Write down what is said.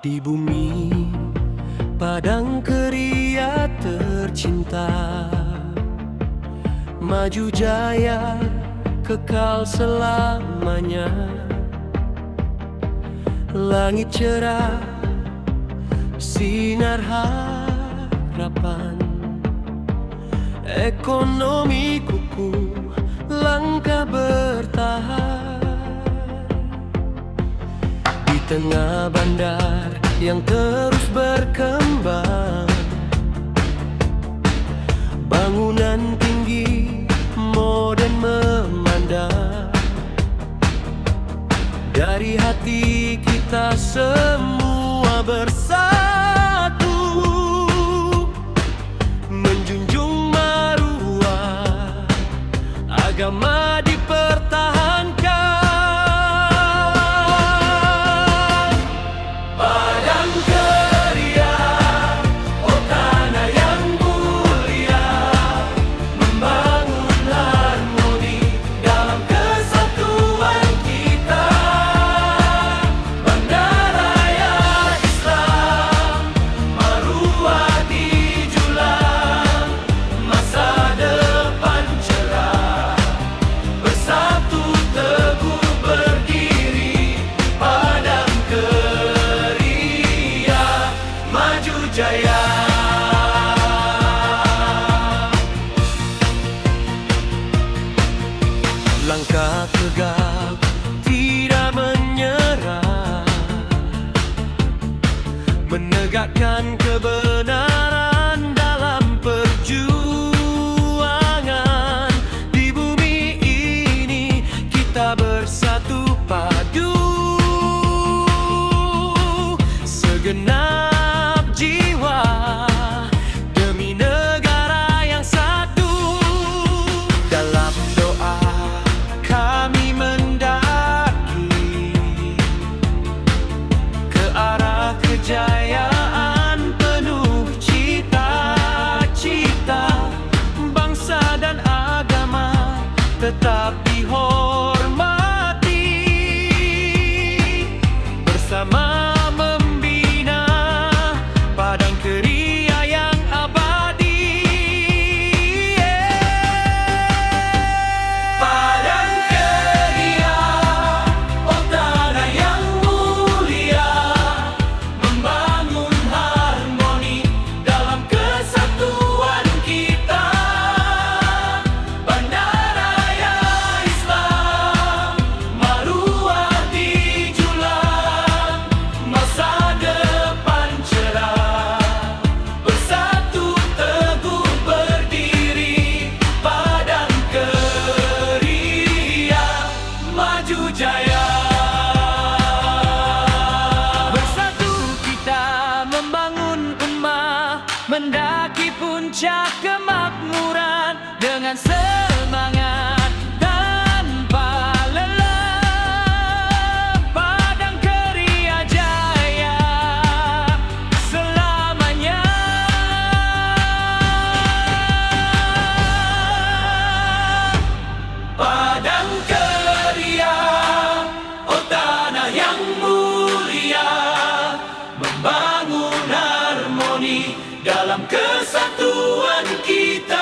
Di bumi padang keria tercinta, maju jaya kekal selamanya. Langit cerah, sinar harapan, ekonomi kukuh, langkah bertahan. Di tengah bandar yang terus berkembang, bangunan tinggi, modern memandang. Dari hati kita semua bersatu, menjunjung maruah agama dipertahankan. Padang keria, oh tanah yang mulia, membangun harmoni dalam kesatuan kita. Bandaraya Islam, maruah dijulang, masa depan cerah, bersatu teguh berdiri. Padang keria, maju jaya. Langkah tegap, tidak menyerah, menegakkan kebenaran dalam perjuangan. Di bumi ini kita bersatu padu, segenap jiwa demi negara yang satu. Dalam doa kami mendaki ke arah kejayaan penuh cita-cita. Bangsa dan agama tetap dihormati, bersama membina padang keria yang abadi. Padang keria, oh tanah yang mulia, membangun harmoni dalam kesatuan kita. Bandaraya Islam, maruah dijulang, masa depan cerah, bersatu teguh berdiri. Padang keria, maju jaya. Bersatu kita membangun ummah, mendaki puncak kemakmuran dengan semangat tanpa lelah. Padang keria jaya selamanya. Padang keria, oh tanah yang mulia, membangun harmoni dalam kesatuan kita.